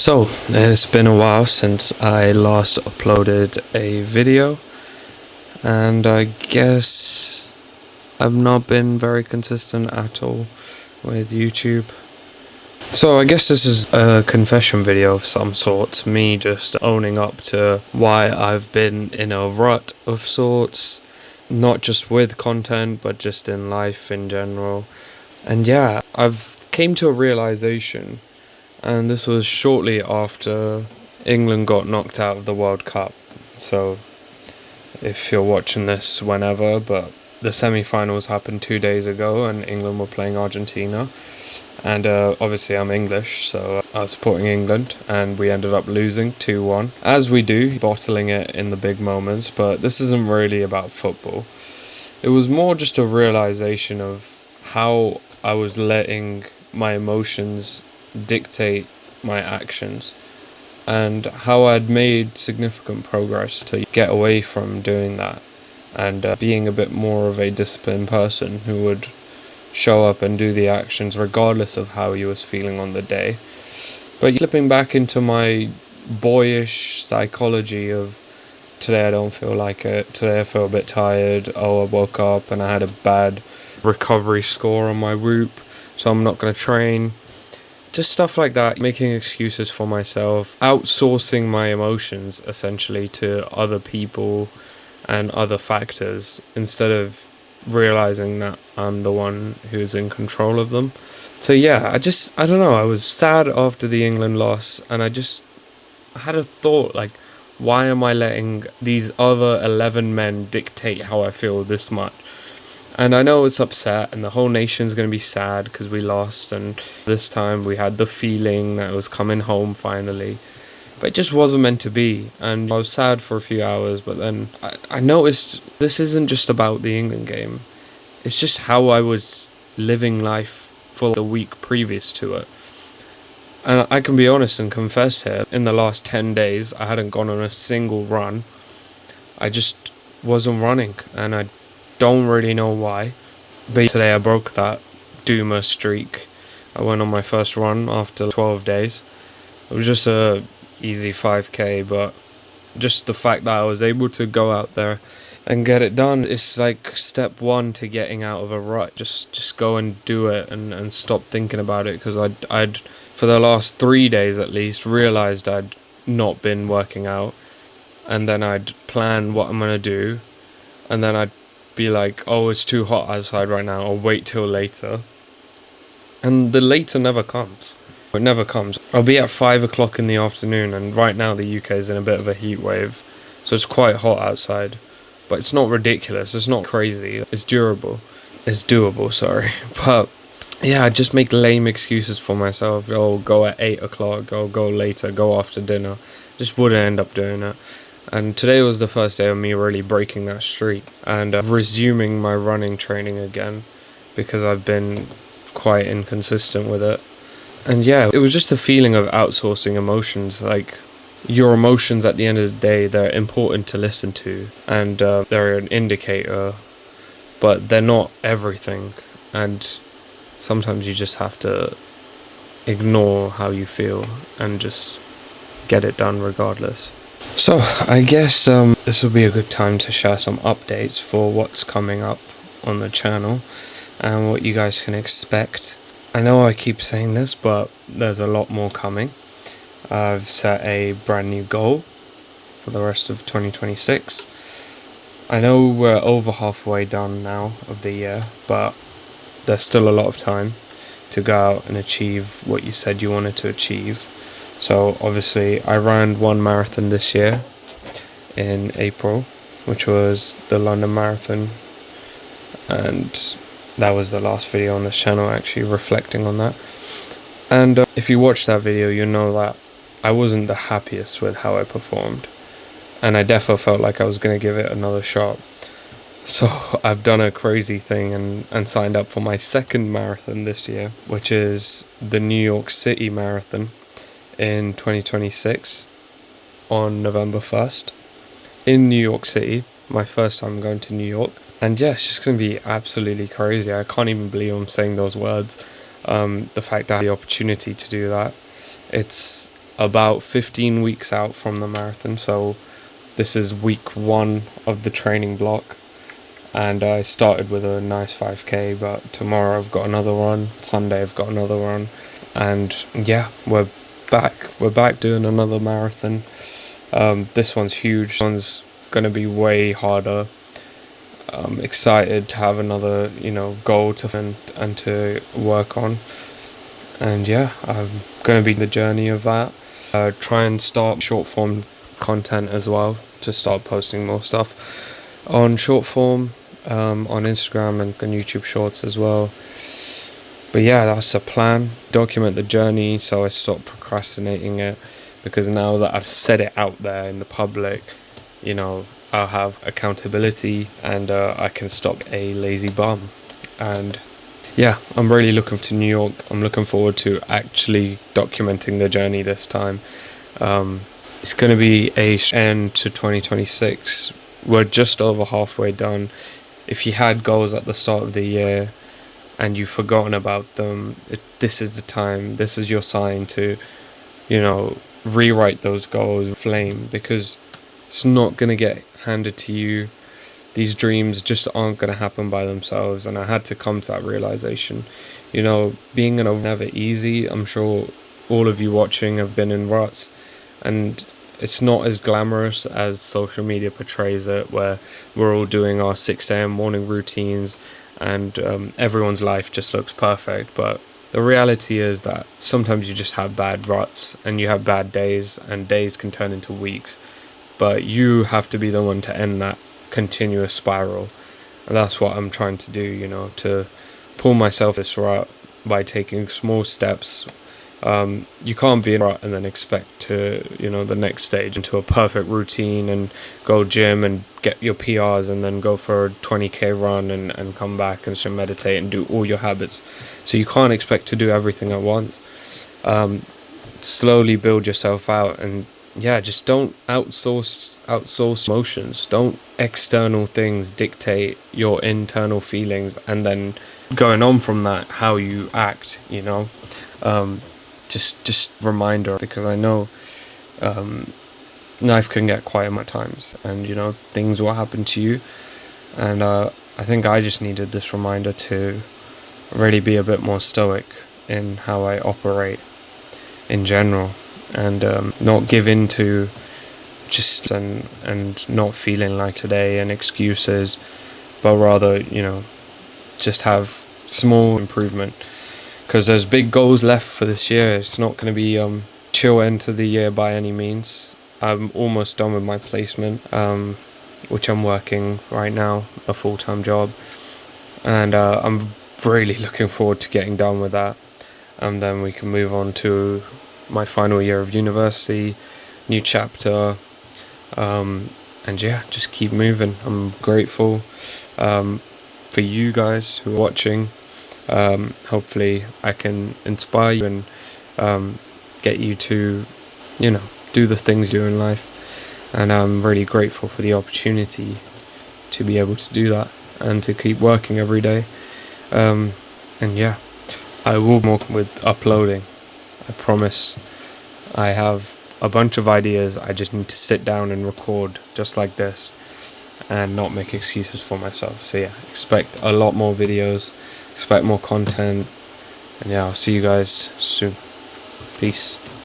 So, it's been a while since I last uploaded a video, and I guess I've not been very consistent at all with YouTube. So I guess this is a confession video of some sorts, me just owning up to why I've been in a rut of sorts, not just with content, but just in life in general. And yeah, I've came to a realization. And this was shortly after England got knocked out of the World Cup. So, if you're watching this whenever, but the semi-finals happened 2 days ago and England were playing Argentina. And obviously I'm English, so I was supporting England and we ended up losing 2-1. As we do, bottling it in the big moments, but this isn't really about football. It was more just a realization of how I was letting my emotions dictate my actions, and how I'd made significant progress to get away from doing that and being a bit more of a disciplined person who would show up and do the actions regardless of how he was feeling on the day. But slipping back into my boyish psychology of today I don't feel like it, today I feel a bit tired, I woke up and I had a bad recovery score on my Whoop, so I'm not going to train. Just stuff like that, making excuses for myself, outsourcing my emotions essentially to other people and other factors instead of realizing that I'm the one who's in control of them. So yeah, I don't know, I was sad after the England loss, and I had a thought like, why am I letting these other 11 men dictate how I feel this much? And I know it's upset and the whole nation's going to be sad because we lost, and this time we had the feeling that it was coming home finally. But it just wasn't meant to be, and I was sad for a few hours, but then I noticed this isn't just about the England game. It's just how I was living life for the week previous to it. And I can be honest and confess here, in the last 10 days I hadn't gone on a single run. I just wasn't running, and I don't really know why, but today I broke that doomer streak. I went on my first run after 12 days. It was just a easy 5k, but just the fact that I was able to go out there and get it done, it's like step one to getting out of a rut. Just go and do it and stop thinking about it, because I'd for the last 3 days at least realized I'd not been working out, and then I'd plan what I'm gonna do, and then I'd be like, oh, it's too hot outside right now, I'll wait till later. And the later never comes. It never comes. I'll be at 5 o'clock in the afternoon, and right now the UK is in a bit of a heat wave, so it's quite hot outside. But it's not ridiculous, it's not crazy, it's durable. It's doable, sorry. But yeah, I just make lame excuses for myself. Oh, go at 8 o'clock, go later, go after dinner. Just wouldn't end up doing it. And today was the first day of me really breaking that streak and resuming my running training again, because I've been quite inconsistent with it. And yeah, it was just a feeling of outsourcing emotions. Like, your emotions at the end of the day, they're important to listen to, and they're an indicator, but they're not everything. And sometimes you just have to ignore how you feel and just get it done regardless. So, I guess this will be a good time to share some updates for what's coming up on the channel and what you guys can expect. I know I keep saying this, but there's a lot more coming. I've set a brand new goal for the rest of 2026. I know we're over halfway done now of the year, but there's still a lot of time to go out and achieve what you said you wanted to achieve. So obviously I ran one marathon this year in April, which was the London Marathon, and that was the last video on this channel actually reflecting on that. And if you watch that video, you know that I wasn't the happiest with how I performed, and I definitely felt like I was going to give it another shot. So I've done a crazy thing and signed up for my second marathon this year, which is the New York City Marathon in 2026 on November 1st in New York City. My first time going to New York, and yeah, it's just going to be absolutely crazy. I can't even believe I'm saying those words. The fact that I had the opportunity to do that, it's about 15 weeks out from the marathon, so this is week 1 of the training block. And I started with a nice 5k, but tomorrow I've got another run, Sunday I've got another run, and yeah, we're back doing another marathon. This one's huge. This one's gonna be way harder. I'm excited to have another, goal to and to work on. And yeah, I'm gonna be the journey of that. Try and start short form content as well, to start posting more stuff on short form, on Instagram and on YouTube Shorts as well. But yeah, that's a plan. Document the journey so I stop procrastinating it, because now that I've said it out there in the public, I'll have accountability, and I can stop a lazy bum. And yeah, I'm really looking to New York. I'm looking forward to actually documenting the journey this time. It's going to be a end to 2026. We're just over halfway done. If you had goals at the start of the year and you've forgotten about them, this is the time. This is your sign to, rewrite those goals, flame, because it's not going to get handed to you. These dreams just aren't going to happen by themselves, and I had to come to that realization. Being an never easy. I'm sure all of you watching have been in ruts, and it's not as glamorous as social media portrays it, where we're all doing our 6 a.m. morning routines and everyone's life just looks perfect. But the reality is that sometimes you just have bad ruts and you have bad days, and days can turn into weeks, but you have to be the one to end that continuous spiral. And that's what I'm trying to do, to pull myself this rut by taking small steps. You can't be in a rut and then expect to, the next stage into a perfect routine and go gym and get your PRs and then go for a 20k run and come back and meditate and do all your habits. So you can't expect to do everything at once. Slowly build yourself out, and yeah, just don't outsource emotions. Don't external things dictate your internal feelings, and then going on from that, how you act, just reminder, because I know life can get quiet at times, and things will happen to you, and I think I just needed this reminder to really be a bit more stoic in how I operate in general, and not give in to just and not feeling like today and excuses, but rather just have small improvement, because there's big goals left for this year. It's not going to be chill end to the year by any means. I'm almost done with my placement, which I'm working right now, a full-time job, and I'm really looking forward to getting done with that, and then we can move on to my final year of university, new chapter, and yeah, just keep moving. I'm grateful for you guys who are watching. Hopefully I can inspire you and get you to do the things you do in life, and I'm really grateful for the opportunity to be able to do that and to keep working every day. And yeah, I will more with uploading, I promise. I have a bunch of ideas. I just need to sit down and record just like this and not make excuses for myself. So yeah, expect a lot more videos, expect more content, and yeah, I'll see you guys soon. Peace.